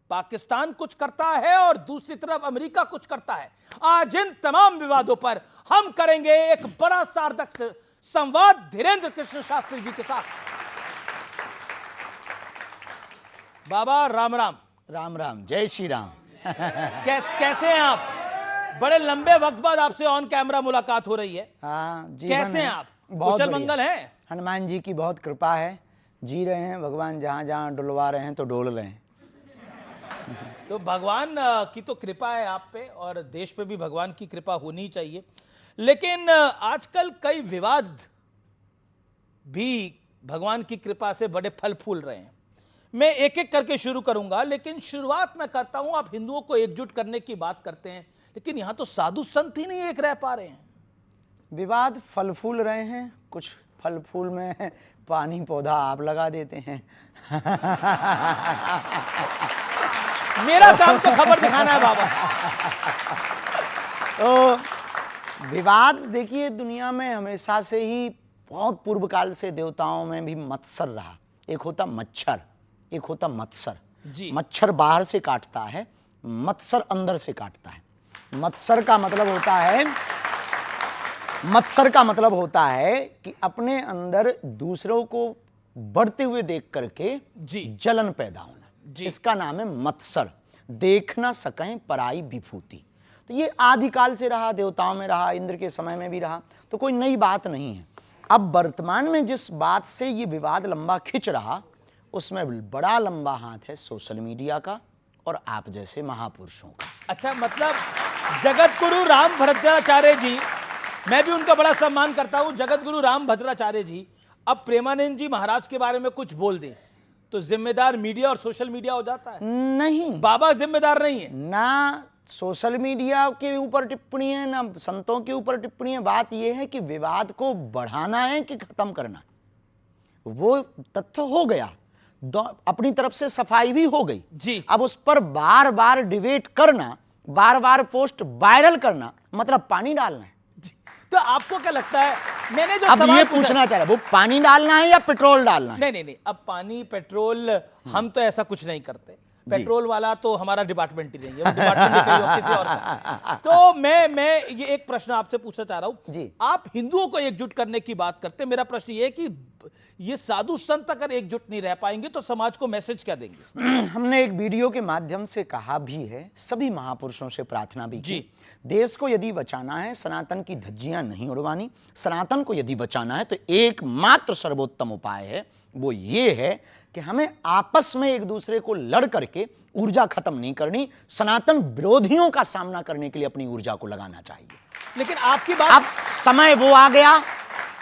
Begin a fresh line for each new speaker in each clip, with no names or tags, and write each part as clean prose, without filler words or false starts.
पाकिस्तान कुछ करता है और दूसरी तरफ अमेरिका कुछ करता है। आज इन तमाम विवादों पर हम करेंगे एक बड़ा सार्थक संवाद धीरेन्द्र कृष्ण शास्त्री जी के साथ। बाबा राम राम।
राम राम, जय श्री राम।
कैसे हैं आप? बड़े लंबे वक्त बाद आपसे ऑन कैमरा मुलाकात हो रही है।
हाँ,
कैसे हैं आप? कुशल मंगल हैं?
हनुमान जी की बहुत कृपा है, जी रहे हैं। भगवान जहाँ जहाँ डुलवा रहे हैं तो डोल रहे हैं।
तो भगवान की तो कृपा है आप पे, और देश पे भी भगवान की कृपा होनी चाहिए। लेकिन आजकल कई विवाद भी भगवान की कृपा से बड़े फल फूल रहे हैं। मैं एक एक करके शुरू करूंगा, लेकिन शुरुआत मैं करता हूं। आप हिंदुओं को एकजुट करने की बात करते हैं, लेकिन यहां तो साधु संत ही नहीं एक रह पा रहे हैं।
विवाद फल फूल रहे हैं, कुछ फल फूल में पानी पौधा आप लगा देते हैं।
मेरा काम तो खबर दिखाना है बाबा।
तो विवाद देखिए, दुनिया में हमेशा से ही बहुत पूर्व काल से देवताओं में भी मत्सर रहा। एक होता मच्छर, एक होता मत्सर
जी।
मच्छर बाहर से काटता है, मत्सर अंदर से काटता है। मत्सर का मतलब होता है कि अपने अंदर दूसरों को बढ़ते हुए देख करके
जी
जलन पैदा होना, इसका नाम है मत्सर। देख ना सकें पराई विभूति। तो ये आदिकाल से रहा, देवताओं में रहा, इंद्र के समय में भी रहा, तो कोई नई बात नहीं है। अब वर्तमान में जिस बात से ये विवाद लंबा खिंच रहा, उसमें बड़ा लंबा हाथ है सोशल मीडिया का और आप जैसे महापुरुषों का।
अच्छा, मतलब जगत गुरु राम भद्राचार्य जी, मैं भी उनका बड़ा सम्मान करता हूं, जगत गुरु राम भद्राचार्य जी अब प्रेमानंद जी महाराज के बारे में कुछ बोल दें तो जिम्मेदार मीडिया और सोशल मीडिया हो जाता है?
नहीं,
बाबा जिम्मेदार नहीं है।
ना सोशल मीडिया के ऊपर टिप्पणी है, ना संतों के ऊपर टिप्पणी है। बात यह है कि विवाद को बढ़ाना है कि खत्म करना। वो तथ्य हो गया, अपनी तरफ से सफाई भी हो गई
जी।
अब उस पर बार बार डिबेट करना, बार बार पोस्ट वायरल करना, मतलब पानी डालना है।
तो आपको क्या लगता है, मैंने जो
अब
सवाल
ये पूछना चाह रहा, वो पानी डालना है या पेट्रोल डालना है?
नहीं, अब पानी पेट्रोल हम तो ऐसा कुछ नहीं करते। पेट्रोल वाला तो हमारा डिपार्टमेंट ही नहीं है, वो डिपार्टमेंट ही कहीं और किसी और का। तो मैं ये एक प्रश्न आपसे पूछना चाह रहा हूं जी। आप हिंदुओं को एकजुट करने की बात करते, मेरा प्रश्न ये है कि ये साधु संत अगर एकजुट नहीं रह पाएंगे तो समाज को मैसेज क्या देंगे?
हमने एक वीडियो के माध्यम से कहा भी है, सभी महापुरुषों से प्रार्थना भी की। देश को यदि बचाना है, सनातन की धज्जियां नहीं उड़वानी, सनातन को यदि बचाना है तो एकमात्र सर्वोत्तम उपाय है, वो ये है कि हमें आपस में एक दूसरे को लड़ करके ऊर्जा खत्म नहीं करनी, सनातन विरोधियों का सामना करने के लिए अपनी ऊर्जा को लगाना चाहिए।
लेकिन आपकी बात,
अब समय वो आ गया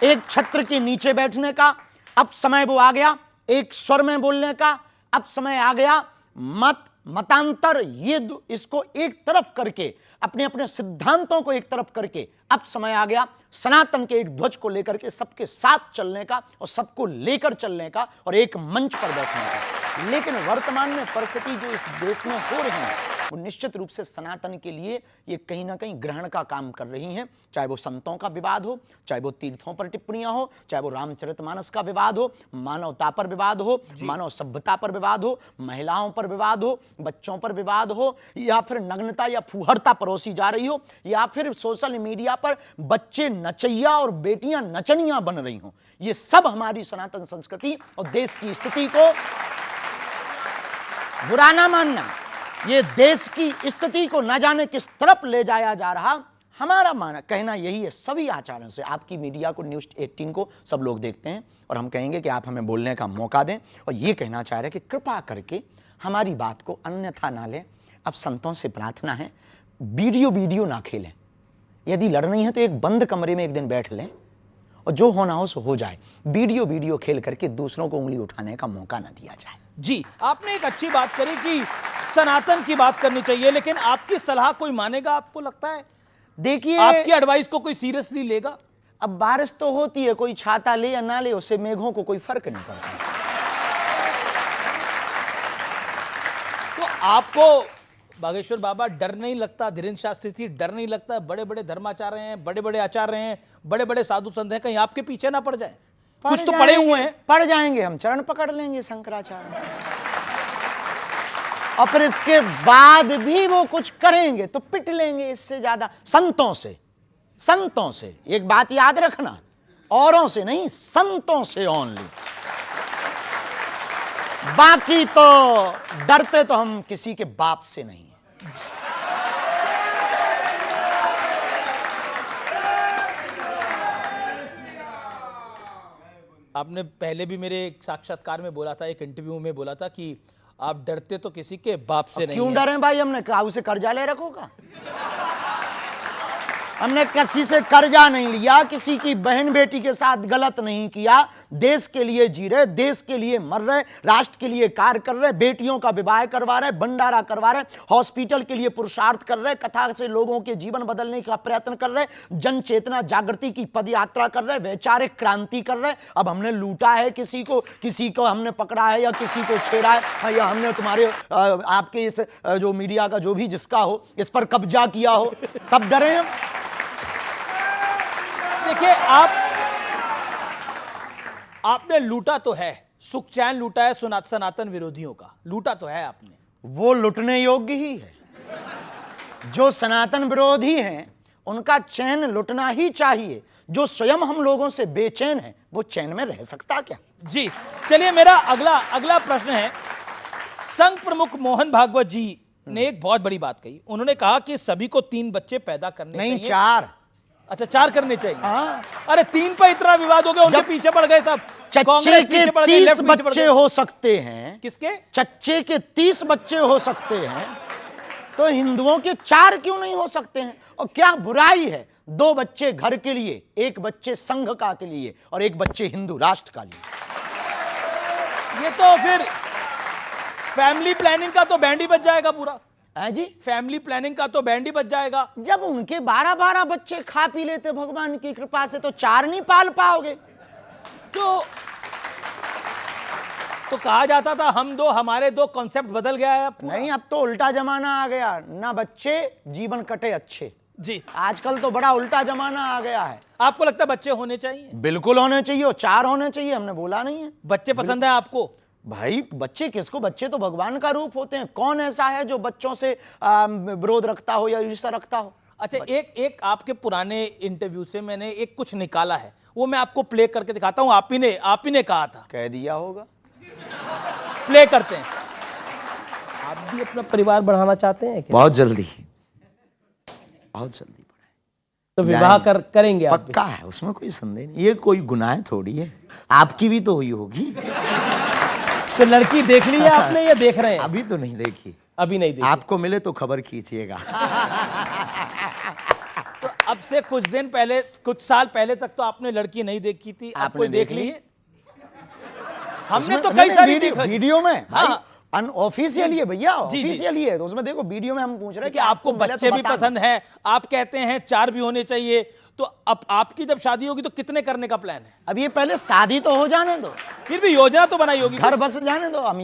एक छत्र के नीचे बैठने का, अब समय वो आ गया एक स्वर में बोलने का, अब समय आ गया मतांतर ये इसको एक तरफ करके, अपने अपने सिद्धांतों को एक तरफ करके, अब समय आ गया सनातन के एक ध्वज को लेकर के सबके साथ चलने का और सबको लेकर चलने का और एक मंच पर बैठने का। लेकिन वर्तमान में परिस्थिति जो इस देश में हो रही है वो निश्चित रूप से सनातन के लिए ये कहीं ना कहीं ग्रहण का काम कर रही हैं। चाहे वो संतों का विवाद हो, चाहे वो तीर्थों पर टिप्पणियां हो, चाहे वो रामचरितमानस का विवाद हो, मानवता पर विवाद हो, मानव सभ्यता पर विवाद हो, महिलाओं पर विवाद हो, बच्चों पर विवाद हो, या फिर नग्नता या फूहड़ता परोसी जा रही हो, या फिर सोशल मीडिया पर बच्चे नचैया और बेटियां नचनियां बन रही हो। ये सब हमारी सनातन संस्कृति और देश की स्थिति को बुरा ना मानना, ये देश की स्थिति को न जाने किस तरफ ले जाया जा रहा। हमारा कहना यही है सभी आचार्यों से, आपकी मीडिया को, न्यूज़ 18 को सब लोग देखते हैं और हम कहेंगे कि आप हमें बोलने का मौका दें, और ये कहना चाह रहे हैं कि कृपा करके हमारी बात को अन्यथा ना लें। अब संतों से प्रार्थना है, वीडियो ना खेलें। यदि लड़नी है तो एक बंद कमरे में एक दिन बैठ लें और जो होना हो सो हो जाए। वीडियो खेल करके दूसरों को उंगली उठाने का मौका ना दिया जाए।
जी, आपने एक अच्छी बात करी कि सनातन की बात करनी चाहिए, लेकिन आपकी सलाह कोई मानेगा? आपको लगता है
देखिए,
आपकी एडवाइस को कोई सीरियसली लेगा?
अब बारिश तो होती है, कोई छाता ले या ना ले, उससे मेघों को कोई फर्क नहीं पड़ता।
तो आपको बागेश्वर बाबा डर नहीं लगता? धीरेन्द्र शास्त्री जी, डर नहीं लगता? बड़े बड़े धर्माचार्य हैं, बड़े बड़े आचार्य हैं, बड़े बड़े साधु संत हैं, कहीं आपके पीछे ना पड़ जाए? कुछ तो पड़े हुए हैं।
पड़ जाएंगे, हम चरण पकड़ लेंगे शंकराचार्य। और फिर इसके बाद भी वो कुछ करेंगे तो पिट लेंगे, इससे ज्यादा संतों से एक बात याद रखना, औरों से नहीं, संतों से ओनली। बाकी तो डरते तो हम किसी के बाप से नहीं हैं।
आपने पहले भी मेरे एक साक्षात्कार में बोला था, एक इंटरव्यू में बोला था कि आप डरते तो किसी के बाप से नहीं
क्यों
हैं।
डरे भाई? हमने कहा उसे कर्जा ले रखोगा? हमने किसी से कर्जा नहीं लिया, किसी की बहन बेटी के साथ गलत नहीं किया। देश के लिए जी रहे, देश के लिए मर रहे, राष्ट्र के लिए कार्य कर रहे, बेटियों का विवाह करवा रहे, भंडारा करवा रहे, हॉस्पिटल के लिए पुरुषार्थ कर रहे, कथा से लोगों के जीवन बदलने का प्रयत्न कर रहे, जन चेतना जागृति की पदयात्रा कर रहे, वैचारिक क्रांति कर रहे। अब हमने लूटा है किसी को हमने पकड़ा है या किसी को छेड़ा है या हमने तुम्हारे आपके इस जो मीडिया का जो भी जिसका हो इस पर कब्जा किया हो, तब डरे हम।
देखिए, आपने लूटा तो है, सुख चैन लूटा है सनातन विरोधियों का, लूटा तो है आपने।
वो लुटने योग्य ही है। जो सनातन विरोधी हैं उनका चैन लुटना ही चाहिए। जो स्वयं हम लोगों से बेचैन है वो चैन में रह सकता क्या?
जी चलिए, मेरा अगला प्रश्न है। संघ प्रमुख मोहन भागवत जी ने एक बहुत बड़ी बात कही। उन्होंने कहा कि सभी को 3 बच्चे पैदा करने
नहीं,
चाहिए।
4।
अच्छा, 4 करने चाहिए।
हाँ।
अरे 3 पर इतना विवाद हो गया, उनके पीछे पड़ गए सब।
चच्चे
कांग्रेस
के
पीछे पड़ गई,
30
लेफ्ट पीछे पड़
बच्चे
गई।
हो सकते हैं।
किसके?
चच्चे के 30 बच्चे हो सकते हैं तो हिंदुओं के 4 क्यों नहीं हो सकते हैं? और क्या बुराई है 2 बच्चे घर के लिए, 1 बच्चे संघ का के लिए और 1 बच्चे हिंदू राष्ट्र का लिए?
ये तो फिर फैमिली प्लानिंग का तो बैंड ही बच जाएगा पूरा।
है जी,
फैमिली प्लानिंग का तो बैंड ही बच जाएगा।
जब उनके 12-12 बच्चे खा पी लेते भगवान की कृपा से तो 4 नहीं पाल पाओगे।
तो कहा जाता था हमारे 2 कॉन्सेप्ट बदल गया है अब पूरा।
नहीं, अब तो उल्टा जमाना आ गया, ना बच्चे जीवन कटे अच्छे।
जी,
आजकल तो बड़ा उल्टा जमाना आ गया है।
आपको लगता है बच्चे होने चाहिए?
बिल्कुल होने चाहिए, और 4 होने चाहिए, हमने बोला नहीं है।
बच्चे पसंद है आपको?
भाई बच्चे किसको? बच्चे तो भगवान का रूप होते हैं। कौन ऐसा है जो बच्चों से विरोध रखता हो या ईर्ष्या रखता हो?
अच्छा, एक आपके पुराने इंटरव्यू से मैंने एक कुछ निकाला है, वो मैं आपको प्ले करके दिखाता हूं। आप ही ने कहा था।
कह दिया होगा।
प्ले करते हैं।
आप भी अपना परिवार बढ़ाना चाहते हैं क्या?
बहुत जल्दी
तो विवाह करेंगे आप भी?
पक्का है, उसमें कोई संदेह नहीं। ये कोई गुनाह थोड़ी है, आपकी भी तो हुई होगी।
तो लड़की देख ली है आपने या देख रहे हैं?
अभी तो नहीं देखी।
अभी नहीं देखी।
आपको मिले तो खबर खींचिएगा।
तो अब से कुछ साल पहले तक तो आपने लड़की नहीं देखी थी, अब
आपने
कोई देख
देख
ली
ली?
है? हमने तो
उसमें
कई सारी देखी।
वीडियो में
हाँ।
अनऑफिशियली है भैया,
जी, जी।
ऑफिशियली है, तो उसमें देखो वीडियो में हम पूछ रहे हैं
कि आपको
मिले तो
बच्चे भी
बताना।
पसंद है, आप कहते हैं 4 भी होने चाहिए, तो अब आपकी जब शादी होगी तो कितने करने का प्लान है?
अब ये पहले शादी तो हो जाने दो,
फिर भी योजना तो बनाई होगी।
घर बस जाने दो। हम